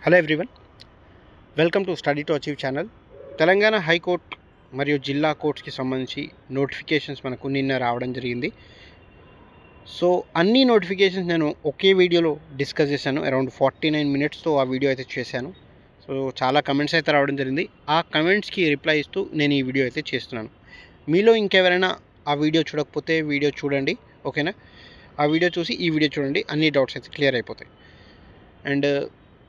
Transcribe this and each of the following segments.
Hello everyone, welcome to study to achieve channel. Telangana high court మరియు జిల్లా కోర్ట్స్కి సంబంధించి నోటిఫికేషన్స్ మనకు నిన్న రావడం జరిగింది. సో అన్ని నోటిఫికేషన్స్ నేను ఒకే వీడియోలో డిస్కస్ చేశాను. అరౌండ్ 49 మినిట్స్తో ఆ వీడియో అయితే చేశాను. సో చాలా కమెంట్స్ అయితే రావడం జరిగింది. ఆ కమెంట్స్కి రిప్లై ఇస్తూ నేను ఈ వీడియో అయితే చేస్తున్నాను. మీలో ఇంకెవరైనా ఆ వీడియో చూడకపోతే వీడియో చూడండి, ఓకేనా? ఆ వీడియో చూసి ఈ వీడియో చూడండి, అన్ని డౌట్స్ అయితే క్లియర్ అయిపోతాయి. అండ్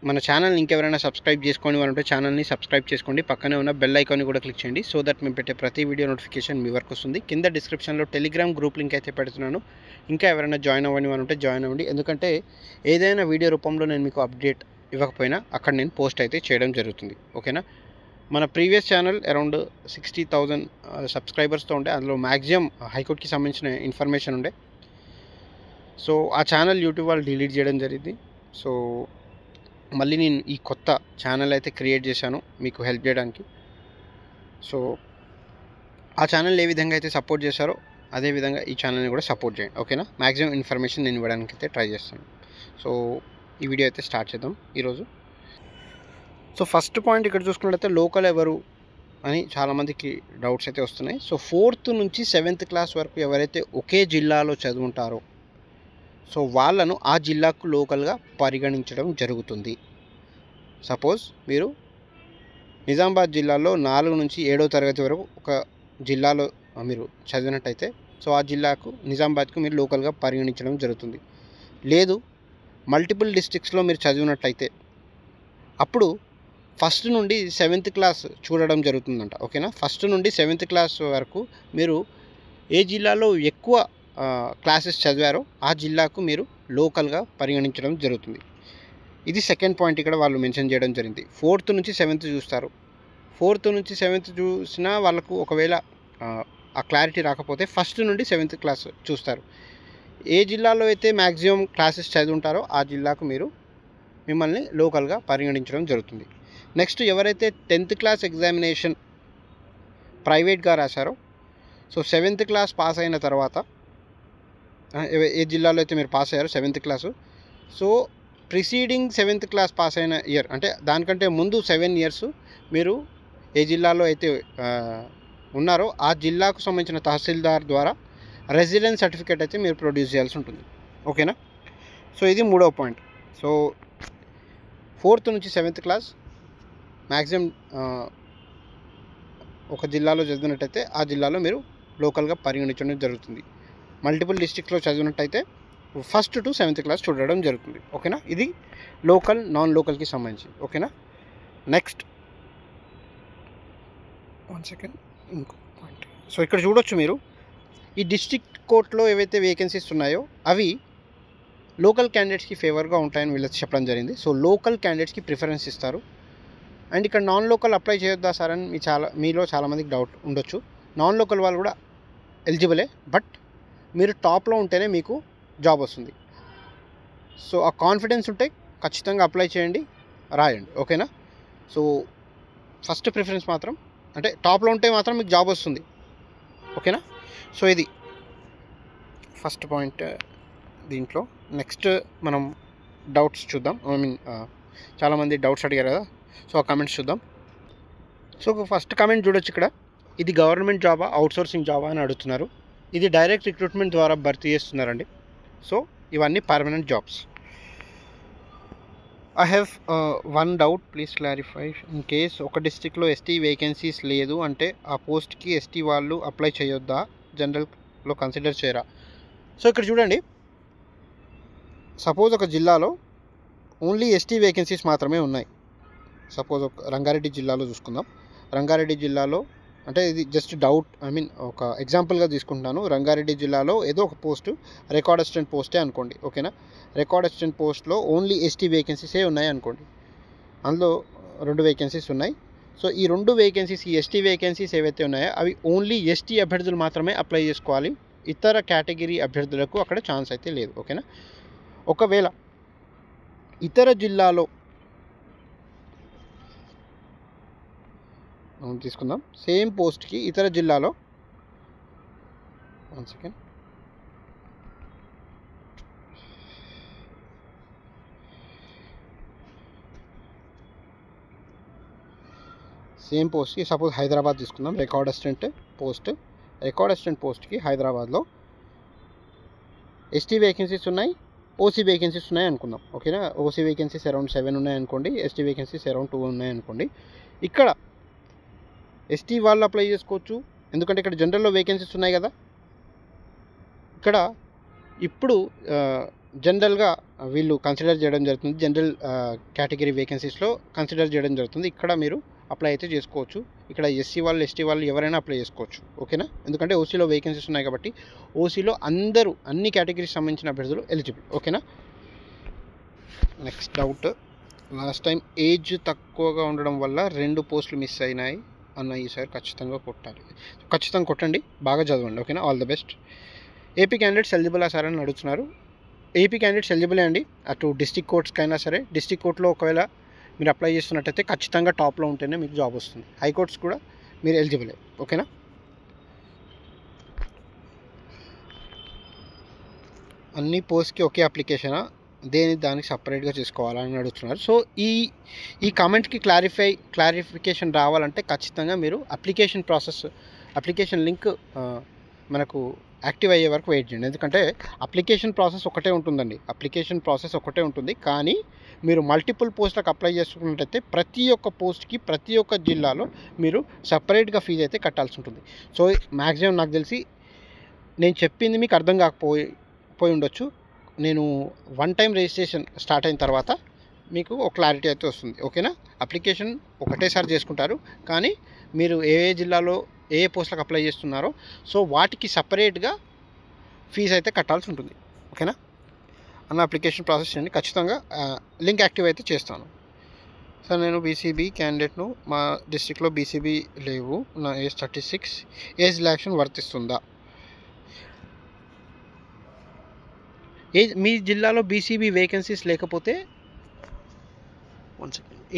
మన ఛానల్ని ఇంకెవరైనా సబ్స్క్రైబ్ చేసుకోండి అంటే ఛానల్ని సబ్స్క్రైబ్ చేసుకోండి. పక్కనే ఉన్న బెల్ ఐకాన్ని కూడా క్లిక్ చేయండి, సో దట్ మేము పెట్టే ప్రతి వీడియో నోటిఫికేషన్ మీ వరకు వస్తుంది. కింద డిస్క్రిప్షన్లో టెలిగ్రామ్ గ్రూప్ లింక్ అయితే పెడుతున్నాను. ఇంకా ఎవరైనా జాయిన్ అవ్వని అంటే జాయిన్ అవ్వండి. ఎందుకంటే ఏదైనా వీడియో రూపంలో నేను మీకు అప్డేట్ ఇవ్వకపోయినా అక్కడ నేను పోస్ట్ అయితే చేయడం జరుగుతుంది, ఓకేనా? మన ప్రీవియస్ ఛానల్ అరౌండ్ 60,000 సబ్స్క్రైబర్స్తో ఉండే, అందులో మ్యాక్సిమం హైకోర్టుకి సంబంధించిన ఇన్ఫర్మేషన్ ఉండే. సో ఆ ఛానల్ యూట్యూబ్ వాళ్ళు డిలీట్ చేయడం జరిగింది. సో మళ్ళీ నేను ఈ కొత్త ఛానల్ అయితే క్రియేట్ చేశాను మీకు హెల్ప్ చేయడానికి. సో ఆ ఛానల్ ఏ విధంగా అయితే సపోర్ట్ చేశారో అదేవిధంగా ఈ ఛానల్ని కూడా సపోర్ట్ చేయండి, ఓకేనా? మ్యాక్సిమం ఇన్ఫర్మేషన్ నేను ఇవ్వడానికి అయితే ట్రై చేస్తాను. సో ఈ వీడియో అయితే స్టార్ట్ చేద్దాం ఈరోజు. సో ఫస్ట్ పాయింట్ ఇక్కడ చూసుకున్నట్లయితే లోకల్ ఎవరు అని చాలామందికి డౌట్స్ అయితే వస్తున్నాయి. సో 4th నుంచి 7th క్లాస్ వరకు ఎవరైతే ఒకే జిల్లాలో చదువుంటారో సో వాళ్ళను ఆ జిల్లాకు లోకల్గా పరిగణించడం జరుగుతుంది. సపోజ్ మీరు నిజామాబాద్ జిల్లాలో 4 నుంచి 7వ తరగతి వరకు ఒక జిల్లాలో మీరు చదివినట్టయితే సో ఆ జిల్లాకు నిజామాబాద్కు మీరు లోకల్గా పరిగణించడం జరుగుతుంది. లేదు మల్టిపుల్ డిస్ట్రిక్ట్స్లో మీరు చదివినట్టయితే అప్పుడు 1st నుండి 7th క్లాస్ చూడడం జరుగుతుందంట, ఓకేనా? 1st నుండి 7th క్లాస్ వరకు మీరు ఏ జిల్లాలో ఎక్కువ క్లాసెస్ చదివారో ఆ జిల్లాకు మీరు లోకల్గా పరిగణించడం జరుగుతుంది. ఇది సెకండ్ పాయింట్ ఇక్కడ వాళ్ళు మెన్షన్ చేయడం జరిగింది. 4th నుంచి 7th చూస్తారు. 4th నుంచి 7th చూసినా వాళ్ళకు ఒకవేళ ఆ క్లారిటీ రాకపోతే 1st నుండి 7th క్లాస్ చూస్తారు. ఏ జిల్లాలో అయితే మ్యాక్సిమం క్లాసెస్ చదివి ఉంటారో ఆ జిల్లాకు మిమ్మల్ని లోకల్గా పరిగణించడం జరుగుతుంది. నెక్స్ట్ ఎవరైతే 10th క్లాస్ ఎగ్జామినేషన్ ప్రైవేట్గా రాశారో సో 7th క్లాస్ పాస్ అయిన తర్వాత ఏ జిల్లాలో అయితే మీరు పాస్ అయ్యారో 7th class so preceding 7th class pass అయిన ఇయర్ అంటే దానికంటే ముందు 7 ఇయర్స్ మీరు ఏ జిల్లాలో అయితే ఉన్నారో ఆ జిల్లాకు సంబంధించిన తహసీల్దార్ ద్వారా రెసిడెన్స్ సర్టిఫికేట్ అయితే మీరు ప్రొడ్యూస్ చేయాల్సి ఉంటుంది, ఓకేనా? సో ఇది మూడవ పాయింట్. సో 4th నుంచి 7th క్లాస్ మ్యాక్సిమం ఒక జిల్లాలో చదివినట్టయితే ఆ జిల్లాలో మీరు లోకల్గా పరిగణించడం జరుగుతుంది. మల్టిపుల్ డిస్ట్రిక్ట్స్లో చదివినట్టయితే 1st to 7th క్లాస్ చూడడం జరుగుతుంది, ఓకేనా? ఇది లోకల్ నాన్ లోకల్కి సంబంధించి, ఓకేనా? నెక్స్ట్ ఇంకో పాయింట్. సో ఇక్కడ చూడొచ్చు మీరు ఈ డిస్ట్రిక్ట్ కోర్టులో ఏవైతే వేకెన్సీస్ ఉన్నాయో అవి లోకల్ క్యాండిడేట్స్కి ఫేవర్గా ఉంటాయని వీళ్ళకి చెప్పడం జరిగింది. సో లోకల్ క్యాండిడేట్స్కి ప్రిఫరెన్స్ ఇస్తారు. అండ్ ఇక్కడ నాన్ లోకల్ అప్లై చేయొద్దా సార్ అని మీలో చాలామందికి డౌట్ ఉండొచ్చు. నాన్ లోకల్ వాళ్ళు కూడా ఎలిజిబులే, బట్ మీరు టాప్లో ఉంటేనే మీకు జాబ్ వస్తుంది. సో ఆ కాన్ఫిడెన్స్ ఉంటే ఖచ్చితంగా అప్లై చేయండి, రాయండి, ఓకేనా? సో ఫస్ట్ ప్రిఫరెన్స్ మాత్రం అంటే టాప్లో ఉంటే మాత్రం మీకు జాబ్ వస్తుంది, ఓకేనా? సో ఇది ఫస్ట్ పాయింట్ దీంట్లో. నెక్స్ట్ మనం డౌట్స్ చూద్దాం. చాలామంది డౌట్స్ అడిగారు కదా, సో ఆ కమెంట్స్ చూద్దాం. సో ఫస్ట్ కమెంట్ చూడొచ్చు ఇక్కడ, ఇది గవర్నమెంట్ జాబా అవుట్సోర్సింగ్ జాబా అని అడుగుతున్నారు. ఇది డైరెక్ట్ రిక్రూట్మెంట్ ద్వారా భర్తీ చేస్తున్నారండి. సో ఇవన్నీ permanent jobs. I have one doubt, please clarify. In case ఒక డిస్ట్రిక్ట్లో ఎస్టీ వేకెన్సీస్ లేదు అంటే ఆ పోస్ట్కి ఎస్టీ వాళ్ళు అప్లై చేయొద్దా, జనరల్లో కన్సిడర్ చేయరా? సో ఇక్కడ చూడండి, సపోజ్ ఒక జిల్లాలో ఓన్లీ ఎస్టీ వేకెన్సీస్ మాత్రమే ఉన్నాయి. సపోజ్ ఒక రంగారెడ్డి జిల్లాలో చూసుకుందాం. రంగారెడ్డి జిల్లాలో అంటే ఇది జస్ట్ డౌట్, ఒక ఎగ్జాంపుల్గా తీసుకుంటున్నాను. రంగారెడ్డి జిల్లాలో ఏదో ఒక పోస్టు రికార్డ్ అసిస్టెంట్ పోస్టే అనుకోండి, ఓకేనా? రికార్డ్ అసిస్టెంట్ పోస్ట్లో ఓన్లీ ఎస్టీ వేకెన్సీసే ఉన్నాయి అనుకోండి. అందులో 2 వేకెన్సీస్ ఉన్నాయి. సో ఈ 2 వేకెన్సీస్, ఈ ఎస్టీ వేకెన్సీస్ ఏవైతే ఉన్నాయో అవి ఓన్లీ ఎస్టీ అభ్యర్థులు మాత్రమే అప్లై చేసుకోవాలి. ఇతర కేటగిరీ అభ్యర్థులకు అక్కడ ఛాన్స్ అయితే లేదు, ఓకేనా? ఒకవేళ ఇతర జిల్లాలో తీసుకుందాం, సేమ్ పోస్ట్కి ఇతర జిల్లాలో సేమ్ పోస్ట్కి సపోజ్ హైదరాబాద్ తీసుకుందాం. రికార్డ్ అసిస్టెంట్ పోస్ట్కి హైదరాబాద్లో ఎస్టీ వేకెన్సీస్ ఉన్నాయి, ఓసీ వేకెన్సీస్ ఉన్నాయి అనుకుందాం. ఓకేనా, ఓసీ వేకెన్సీస్ అరౌండ్ 7 ఉన్నాయనుకోండి, ఎస్టీ వేకెన్సీస్ అరౌండ్ 2 ఉన్నాయనుకోండి. ఇక్కడ ఎస్టీ వాళ్ళు అప్లై చేసుకోవచ్చు, ఎందుకంటే ఇక్కడ జనరల్లో వేకెన్సీస్ ఉన్నాయి కదా. ఇక్కడ ఇప్పుడు జనరల్గా వీళ్ళు కన్సిడర్ చేయడం జరుగుతుంది, జనరల్ కేటగిరీ వేకెన్సీస్లో కన్సిడర్ చేయడం జరుగుతుంది. ఇక్కడ మీరు అప్లై అయితే చేసుకోవచ్చు. ఇక్కడ ఎస్సీ వాళ్ళు, ఎస్టీ వాళ్ళు ఎవరైనా అప్లై చేసుకోవచ్చు. ఓకేనా, ఎందుకంటే ఓసీలో వేకెన్సీస్ ఉన్నాయి కాబట్టి ఓసీలో అందరూ అన్ని కేటగిరీకి సంబంధించిన అభ్యర్థులు ఎలిజిబుల్. ఓకేనా, next doubt, last time age తక్కువగా ఉండడం వల్ల 2 పోస్టులు మిస్ అయినాయి అన్న, ఈసారి ఖచ్చితంగా కొట్టండి, బాగా చదవండి. ఓకేనా, all the best. AP candidates eligible sir అని అడుగుతున్నారు. ఏపీ క్యాండిడేట్స్ ఎలిజిబులే అండి, అటు డిస్ట్రిక్ట్ కోర్ట్స్కైనా సరే. డిస్ట్రిక్ట్ కోర్టులో ఒకవేళ మీరు అప్లై చేస్తున్నట్టయితే ఖచ్చితంగా టాప్లో ఉంటేనే మీకు జాబ్ వస్తుంది. హైకోర్ట్స్ కూడా మీరు ఎలిజిబులే. ఓకేనా, అన్ని పోస్ట్కి ఒకే అప్లికేషనా, దానికి సపరేట్గా చేసుకోవాలని అడుగుతున్నారు. సో ఈ కామెంట్కి క్లారిఫికేషన్ రావాలంటే ఖచ్చితంగా మీరు అప్లికేషన్ లింక్ మనకు యాక్టివ్ అయ్యే వరకు వెయిట్ చేయండి. ఎందుకంటే అప్లికేషన్ ప్రాసెస్ ఒకటే ఉంటుంది, కానీ మీరు మల్టిపుల్ పోస్టులకు అప్లై చేసుకున్నట్టయితే ప్రతి ఒక్క పోస్ట్కి ప్రతి ఒక్క జిల్లాలో మీరు సపరేట్గా ఫీజు అయితే కట్టాల్సి ఉంటుంది. సో మ్యాక్సిమం నాకు తెలిసి నేను చెప్పింది మీకు అర్థం కాకపోయి ఉండొచ్చు. నేను 1 టైం రిజిస్ట్రేషన్ స్టార్ట్ అయిన తర్వాత మీకు ఒక క్లారిటీ అయితే వస్తుంది. ఓకేనా, అప్లికేషన్ ఒకటేసారి చేసుకుంటారు, కానీ మీరు ఏ జిల్లాలో ఏ పోస్టులకు అప్లై చేస్తున్నారో సో వాటికి సపరేట్గా ఫీజు అయితే కట్టాల్సి ఉంటుంది. ఓకేనా అన్న, అప్లికేషన్ ప్రాసెస్ చేయండి, ఖచ్చితంగా లింక్ యాక్టివ్ అయితే చేస్తాను. సార్ నేను బీసీబీ క్యాండిడేట్ను, మా డిస్ట్రిక్ట్లో బీసీబీ లేవు, నా ఏజ్ 36, ఏజ్ రిలాక్సేషన్ వర్తిస్తుందా? మీ జిల్లాలో బీసీబీ వేకెన్సీస్ లేకపోతే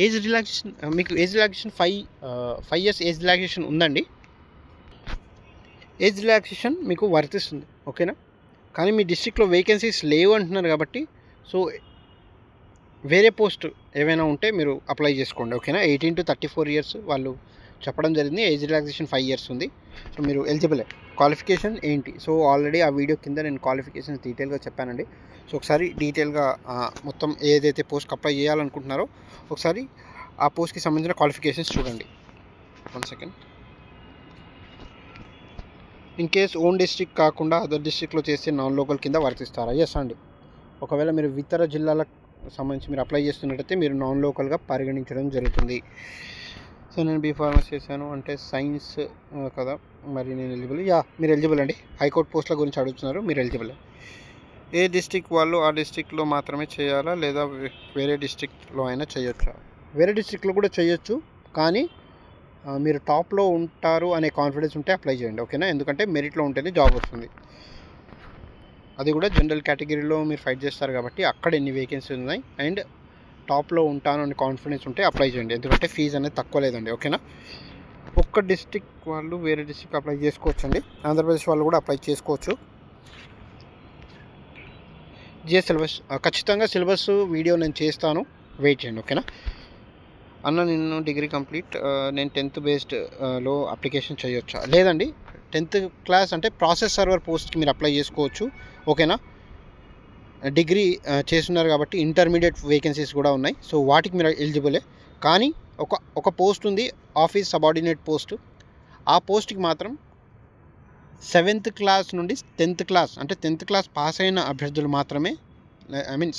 ఏజ్ రిలాక్సేషన్, మీకు age relaxation 5 years age relaxation ఉందండి. ఏజ్ రిలాక్సేషన్ మీకు వర్తిస్తుంది. ఓకేనా, కానీ మీ డిస్ట్రిక్ట్లో వేకెన్సీస్ లేవు అంటున్నారు కాబట్టి సో వేరే పోస్ట్ ఏవైనా ఉంటే మీరు అప్లై చేసుకోండి. ఓకేనా, 18 to 34 years వాళ్ళు చెప్పడం జరిగింది. ఏజ్ రిలాక్సేషన్ 5 years ఉంది. సో మీరు ఎలిజిబులే. క్వాలిఫికేషన్ ఏంటి, సో ఆల్రెడీ ఆ వీడియో కింద నేను క్వాలిఫికేషన్ డీటెయిల్గా చెప్పానండి. సో ఒకసారి డీటెయిల్గా మొత్తం ఏదైతే పోస్ట్కి అప్లై చేయాలనుకుంటున్నారో ఒకసారి ఆ పోస్ట్కి సంబంధించిన క్వాలిఫికేషన్స్ చూడండి. 1 second. In case own district కాకుండా అదర్ డిస్ట్రిక్ట్లో చేస్తే నాన్ లోకల్ కింద వర్తిస్తారా? ఎస్ అండి. ఒకవేళ మీరు ఇతర జిల్లాలకు సంబంధించి మీరు అప్లై చేస్తున్నట్టయితే మీరు నాన్ లోకల్గా పరిగణించడం జరుగుతుంది. సో నేను బీఫార్మసీ చేశాను అంటే సైన్స్ కదా, మరి నేను ఎలిజిబుల్? మీరు ఎలిజిబుల్ అండి. హైకోర్టు పోస్టుల గురించి అడుగుతున్నారు, మీరు ఎలిజిబుల్. ఏ డిస్ట్రిక్ట్ వాళ్ళు ఆ డిస్ట్రిక్ట్లో మాత్రమే చేయాలా లేదా వేరే డిస్ట్రిక్ట్లో అయినా చేయొచ్చా? వేరే డిస్ట్రిక్ట్లో కూడా చేయొచ్చు, కానీ మీరు టాప్లో ఉంటారు అనే కాన్ఫిడెన్స్ ఉంటే అప్లై చేయండి. ఓకేనా, ఎందుకంటే మెరిట్లో ఉంటేనే జాబ్ వస్తుంది. అది కూడా జనరల్ కేటగిరీలో మీరు ఫైట్ చేస్తారు కాబట్టి అక్కడ ఎన్ని వేకెన్సీస్ ఉన్నాయి అండ్ టాప్లో ఉంటాను అనే కాన్ఫిడెన్స్ ఉంటే అప్లై చేయండి, ఎందుకంటే ఫీజు అనేది తక్కువ లేదండి. ఓకేనా, ఒక్క డిస్ట్రిక్ట్ వాళ్ళు వేరే డిస్ట్రిక్ట్ అప్లై చేసుకోవచ్చు అండి. ఆంధ్రప్రదేశ్ వాళ్ళు కూడా అప్లై చేసుకోవచ్చు. జిఎస్ సిలబస్ ఖచ్చితంగా సిలబస్ వీడియో నేను చేస్తాను, వెయిట్ చేయండి. ఓకేనా అన్న, నేను డిగ్రీ కంప్లీట్, నేను 10th బేస్డ్లో అప్లికేషన్ చేయొచ్చా? లేదండి, 10th క్లాస్ అంటే ప్రాసెస్ సర్వర్ పోస్ట్కి మీరు అప్లై చేసుకోవచ్చు. ఓకేనా, డిగ్రీ చేస్తున్నారు కాబట్టి ఇంటర్మీడియట్ వేకెన్సీస్ కూడా ఉన్నాయి, సో వాటికి మీరు ఎలిజిబులే. కానీ ఒక పోస్ట్ ఉంది, ఆఫీస్ సబార్డినేట్ పోస్ట్. ఆ పోస్ట్కి మాత్రం 7th క్లాస్ నుండి 10th క్లాస్ అంటే 10th క్లాస్ పాస్ అయిన అభ్యర్థులు మాత్రమే, I mean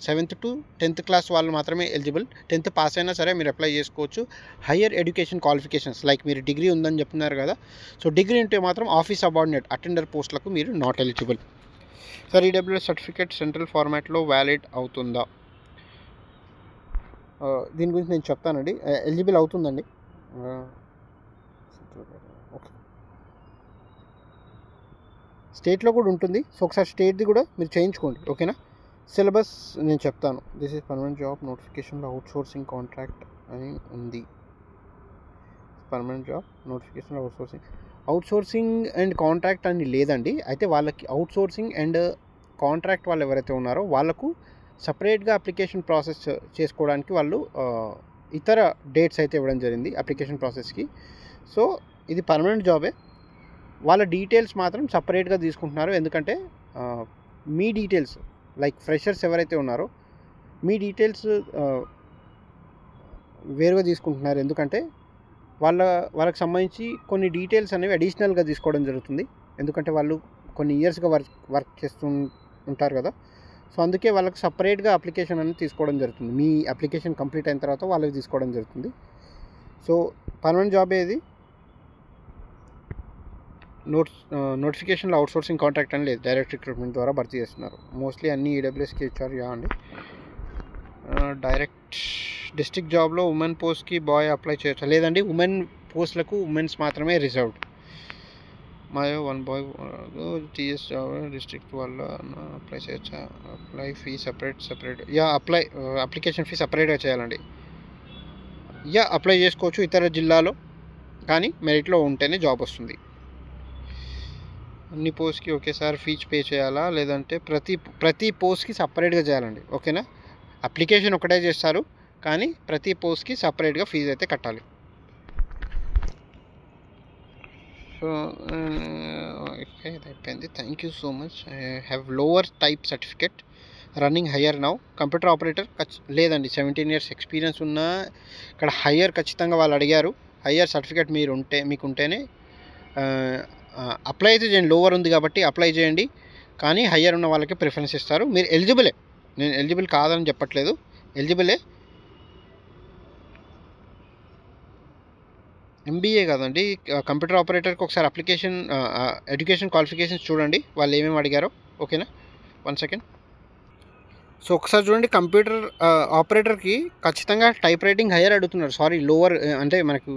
7th to 10th class వాళ్ళు మాత్రమే ఎలిజిబుల్. 10th పాస్ అయినా సరే మీరు అప్లై చేసుకోవచ్చు. హయ్యర్ ఎడ్యుకేషన్ క్వాలిఫికేషన్స్ లైక్ మీరు డిగ్రీ ఉందని చెప్తున్నారు కదా, సో డిగ్రీ ఉంటే మాత్రం ఆఫీస్ సబార్డినేట్ అటెండర్ పోస్టులకు మీరు not eligible. Sir EWS certificate central ఫార్మాట్లో వ్యాలిడ్ అవుతుందా? దీని గురించి నేను చెప్తానండి. ఎలిజిబుల్ అవుతుందండి. ఓకే, స్టేట్లో కూడా ఉంటుంది, సో ఒకసారి స్టేట్ది కూడా మీరు చేయించుకోండి. ఓకేనా, సిలబస్ నేను చెప్తాను. దిస్ ఈజ్ పర్మనెంట్ జాబ్ నోటిఫికేషన్లో అవుట్సోర్సింగ్ కాంట్రాక్ట్ అని ఉంది. పర్మనెంట్ జాబ్ నోటిఫికేషన్లో అవుట్సోర్సింగ్ అండ్ కాంట్రాక్ట్ అని లేదండి. అయితే వాళ్ళకి అవుట్సోర్సింగ్ అండ్ కాంట్రాక్ట్ వాళ్ళు ఎవరైతే ఉన్నారో వాళ్ళకు సపరేట్గా అప్లికేషన్ ప్రాసెస్ చేసుకోవడానికి వాళ్ళు ఇతర డేట్స్ అయితే ఇవ్వడం జరిగింది అప్లికేషన్ ప్రాసెస్కి. సో ఇది పర్మనెంట్ జాబే. వాళ్ళ డీటెయిల్స్ మాత్రం సపరేట్గా తీసుకుంటున్నారు. ఎందుకంటే మీ డీటెయిల్స్ లైక్ ఫ్రెషర్స్ ఎవరైతే ఉన్నారో మీ డీటెయిల్స్ వేరుగా తీసుకుంటున్నారు. ఎందుకంటే వాళ్ళకి సంబంధించి కొన్ని డీటెయిల్స్ అనేవి అడిషనల్గా తీసుకోవడం జరుగుతుంది. ఎందుకంటే వాళ్ళు కొన్ని ఇయర్స్గా వర్క్ చేస్తూ ఉంటారు కదా. సో అందుకే వాళ్ళకి సపరేట్గా అప్లికేషన్ అనేది తీసుకోవడం జరుగుతుంది. మీ అప్లికేషన్ కంప్లీట్ అయిన తర్వాత వాళ్ళకి తీసుకోవడం జరుగుతుంది. సో పర్మనెంట్ జాబ్ ఏది, నోటిఫికేషన్లో అవుట్సోర్సింగ్ కాంట్రాక్ట్ అని లేదు, డైరెక్ట్ రిక్రూట్మెంట్ ద్వారా భర్తీ చేస్తున్నారు. మోస్ట్లీ అన్ని ఈడబ్ల్యూఎస్కి ఇచ్చారు అండి. డైరెక్ట్ డిస్ట్రిక్ట్ జాబ్లో ఉమెన్ పోస్ట్కి బాయ్ అప్లై చేయొచ్చా? లేదండి, ఉమెన్ పోస్ట్లకు ఉమెన్స్ మాత్రమే రిజర్వ్డ్. మాయో 1 బాయ్ టీఎస్ జాబ్ డిస్ట్రిక్ట్ వల్ల అప్లై చేయొచ్చా? Apply fee separate application fee సపరేట్గా చేయాలండి. అప్లై చేసుకోవచ్చు ఇతర జిల్లాలో, కానీ మెరిట్లో ఉంటేనే జాబ్ వస్తుంది. అన్ని పోస్ట్కి ఒకేసారి ఫీజు పే చేయాలా, లేదంటే ప్రతి పోస్ట్కి సపరేట్గా చేయాలండి. ఓకేనా, అప్లికేషన్ ఒకటే చేస్తారు, కానీ ప్రతి పోస్ట్కి సపరేట్గా ఫీజు అయితే కట్టాలి. సో ఇది అయిపోయింది. Thank you so much. I have lower type certificate running higher now. Computer operator లేదండి, 17 years ఎక్స్పీరియన్స్ ఉన్న ఇక్కడ హయ్యర్ ఖచ్చితంగా వాళ్ళు అడిగారు. హయ్యర్ సర్టిఫికేట్ మీకు ఉంటేనే అప్లై అయితే చేయండి. లోవర్ ఉంది కాబట్టి అప్లై చేయండి, కానీ హయ్యర్ ఉన్న వాళ్ళకి ప్రిఫరెన్స్ ఇస్తారు. మీరు ఎలిజిబులే, నేను ఎలిజిబుల్ కాదని చెప్పట్లేదు, ఎలిజిబులే. ఎంబీఏ కాదండి, కంప్యూటర్ ఆపరేటర్కి ఒకసారి అప్లికేషన్ ఎడ్యుకేషన్ క్వాలిఫికేషన్స్ చూడండి, వాళ్ళు ఏమేమి అడిగారో. ఓకేనా, 1 second. సో ఒకసారి చూడండి, కంప్యూటర్ ఆపరేటర్కి ఖచ్చితంగా టైప్ రైటింగ్ హయ్యర్ అడుగుతున్నారు. సారీ, లోవర్ అంటే మనకు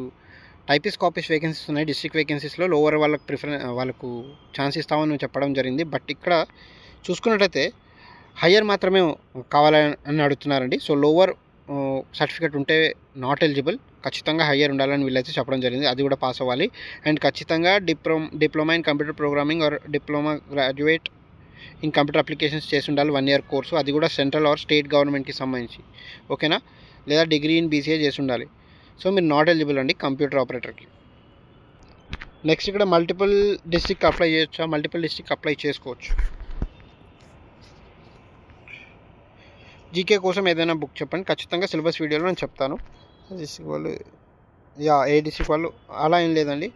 టైపిస్ట్ కాపీస్ వేకెన్సీస్ ఉన్నాయి డిస్ట్రిక్ట్ వేకెన్సీస్లో. లోవర్ వాళ్ళకు ఛాన్స్ ఇస్తామని చెప్పడం జరిగింది. బట్ ఇక్కడ చూసుకున్నట్టయితే హయ్యర్ మాత్రమే కావాలని అడుగుతున్నారండి. సో లోవర్ సర్టిఫికేట్ ఉంటే నాట్ ఎలిజిబుల్, ఖచ్చితంగా హయ్యర్ ఉండాలని వీళ్ళైతే చెప్పడం జరిగింది. అది కూడా పాస్ అవ్వాలి. అండ్ ఖచ్చితంగా diploma in computer programming or diploma graduate in computer applications చేసి ఉండాలి, 1 year కోర్సు. అది కూడా సెంట్రల్ ఆర్ స్టేట్ గవర్నమెంట్కి సంబంధించి. ఓకేనా, లేదా డిగ్రీ ఇన్ బీసీఏ చేసి ఉండాలి. సో మీరు నాట్ ఎలిజిబుల్ అండి కంప్యూటర్ ఆపరేటర్కి. నెక్స్ట్ ఇక్కడ మల్టిపుల్ డిస్ట్రిక్ట్ అప్లై చేయొచ్చా? మల్టిపుల్ డిస్ట్రిక్ట్ అప్లై చేసుకోవచ్చు. జీకే కోసం ఏదైనా బుక్ చెప్పండి, ఖచ్చితంగా సిలబస్ వీడియోలో నేను చెప్తాను. డిస్ట్రిక్ట్ వాళ్ళు ఏ డిస్ట్రిక్ట్ వాళ్ళు అలా ఏం లేదండి,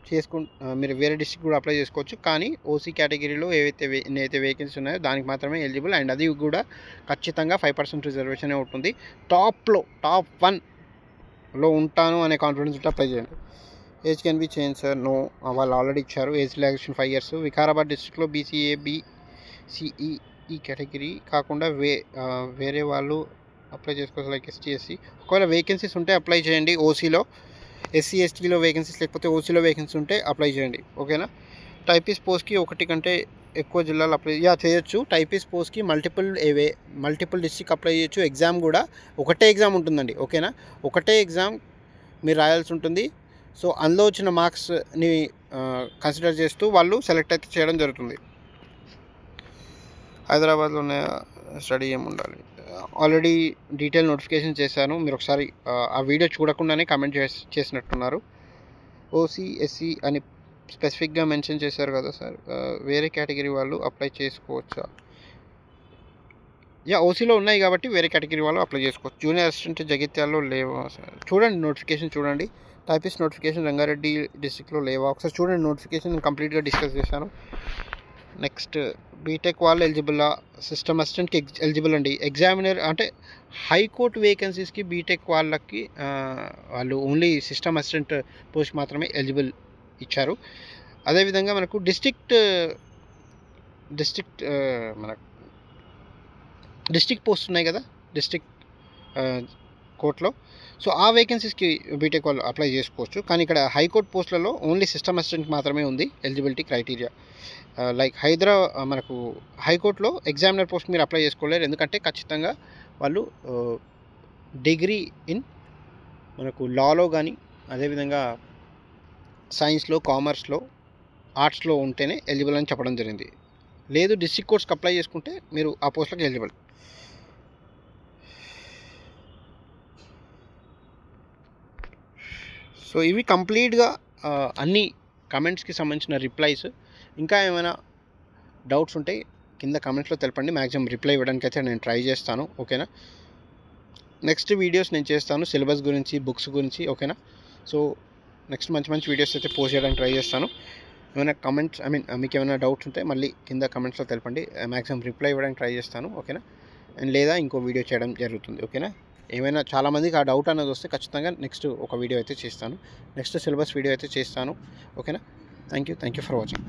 మీరు వేరే డిస్ట్రిక్ట్ కూడా అప్లై చేసుకోవచ్చు. కానీ ఓసీ కేటగిరీలో ఏవైతే వేకెన్సీ ఉన్నాయో దానికి మాత్రమే ఎలిజిబుల్. అండ్ అది కూడా ఖచ్చితంగా 5% రిజర్వేషన్ ఉంటుంది. టాప్ 1లో ఉంటాను అనే కాన్ఫిడెన్స్ ఉంటే అప్లై చేయండి. Age can be change sir? No, వాళ్ళు ఆల్రెడీ ఇచ్చారు ఏజ్ రిలాక్సేషన్ 5 years. వికారాబాద్ డిస్ట్రిక్ట్లో బీసీఏ బీసీఈ ఈ కేటగిరీ కాకుండా వేరే వాళ్ళు అప్లై చేసుకోవచ్చు, లైక్ ఎస్టీ ఎస్సీ. ఒకవేళ వేకెన్సీస్ ఉంటే అప్లై చేయండి. ఓసీలో ఎస్సీ ఎస్టీలో వేకెన్సీస్ లేకపోతే ఓసీలో వేకెన్సీ ఉంటే అప్లై చేయండి. ఓకేనా, టైపిస్ట్ పోస్ట్కి 1 కంటే ఎక్కువ జిల్లాలు అప్లై చేయొచ్చు. టైపిస్ట్ పోస్ట్కి మల్టిపుల్ డిస్ట్రిక్ట్ అప్లై చేయొచ్చు. ఎగ్జామ్ కూడా ఒకటే ఎగ్జామ్ ఉంటుందండి. ఓకేనా, ఒకటే ఎగ్జామ్ మీరు రాయాల్సి ఉంటుంది. సో అందులో వచ్చిన మార్క్స్ని కన్సిడర్ చేస్తూ వాళ్ళు సెలెక్ట్ అయితే చేయడం జరుగుతుంది. హైదరాబాద్లోనే స్టడీ ఏమి ఉండాలి? ఆల్రెడీ డీటెయిల్ నోటిఫికేషన్ చేశాను, మీరు ఒకసారి ఆ వీడియో చూడకుండానే కమెంట్ చేసినట్టున్నారు. ఓసీ ఎస్సీ అని స్పెసిఫిక్గా మెన్షన్ చేశారు కదా సార్, వేరే కేటగిరీ వాళ్ళు అప్లై చేసుకోవచ్చా? ఓసీలో ఉన్నాయి కాబట్టి వేరే కేటగిరీ వాళ్ళు అప్లై చేసుకోవచ్చు. జూనియర్ అసిస్టెంట్ జగిత్యాలలో లేవా సార్? చూడండి నోటిఫికేషన్ చూడండి. టైపిస్ట్ నోటిఫికేషన్ రంగారెడ్డి డిస్ట్రిక్ట్లో లేవా? ఒకసారి చూడండి నోటిఫికేషన్, కంప్లీట్గా డిస్కస్ చేశాను. నెక్స్ట్ బీటెక్ వాళ్ళు ఎలిజిబుల్లా? సిస్టమ్ అసిస్టెంట్కి ఎలిజిబుల్ అండి. ఎగ్జామినర్ అంటే హైకోర్టు వేకెన్సీస్కి బీటెక్ వాళ్ళకి వాళ్ళు ఓన్లీ సిస్టమ్ అసిస్టెంట్ పోస్ట్ మాత్రమే ఎలిజిబుల్ ఇచ్చారు. అదేవిధంగా మనకు డిస్ట్రిక్ట్ పోస్ట్ ఉన్నాయి కదా డిస్ట్రిక్ట్ కోర్టులో. సో ఆ వేకెన్సీస్కి బీటెక్ వాళ్ళు అప్లై చేసుకోవచ్చు. కానీ ఇక్కడ హైకోర్టు పోస్టులలో ఓన్లీ సిస్టమ్ అసిస్టెంట్ మాత్రమే ఉంది ఎలిజిబిలిటీ క్రైటీరియా. లైక్ మనకు హైకోర్టులో ఎగ్జామినర్ పోస్ట్ మీరు అప్లై చేసుకోలేరు, ఎందుకంటే ఖచ్చితంగా వాళ్ళు డిగ్రీ ఇన్ మనకు లాలో కానీ అదేవిధంగా సైన్స్లో, కామర్స్లో, ఆర్ట్స్లో ఉంటేనే ఎలిజిబుల్ అని చెప్పడం జరిగింది. లేదు డిస్ట్రిక్ట్ కోర్ట్స్కి అప్లై చేసుకుంటే మీరు ఆ పోస్ట్లకు ఎలిజిబుల్. సో ఇవి కంప్లీట్గా అన్ని కమెంట్స్కి సంబంధించిన రిప్లైస్. ఇంకా ఏమైనా డౌట్స్ ఉంటే కింద కమెంట్స్లో తెలపండి. మ్యాక్సిమం రిప్లై ఇవ్వడానికి అయితే నేను ట్రై చేస్తాను. ఓకేనా. నెక్స్ట్ వీడియోస్ నేను చేస్తాను సిలబస్ గురించి, బుక్స్ గురించి. ఓకేనా. సో నెక్స్ట్ మంచి మంచి వీడియోస్ అయితే పోస్ట్ చేయడానికి ట్రై చేస్తాను. ఏమైనా కమెంట్స్ మీకు ఏమైనా డౌట్స్ ఉంటే మళ్ళీ కింద కమెంట్స్లో తెలపండి. మ్యాక్సిమం రిప్లై ఇవ్వడానికి ట్రై చేస్తాను. ఓకేనా. అండ్ లేదా ఇంకో వీడియో చేయడం జరుగుతుంది. ఓకేనా. ఏమైనా చాలామందికి ఆ డౌట్ అనేది వస్తే ఖచ్చితంగా నెక్స్ట్ ఒక వీడియో అయితే చేస్తాను. నెక్స్ట్ సిలబస్ వీడియో అయితే చేస్తాను. ఓకేనా. Thank you for watching.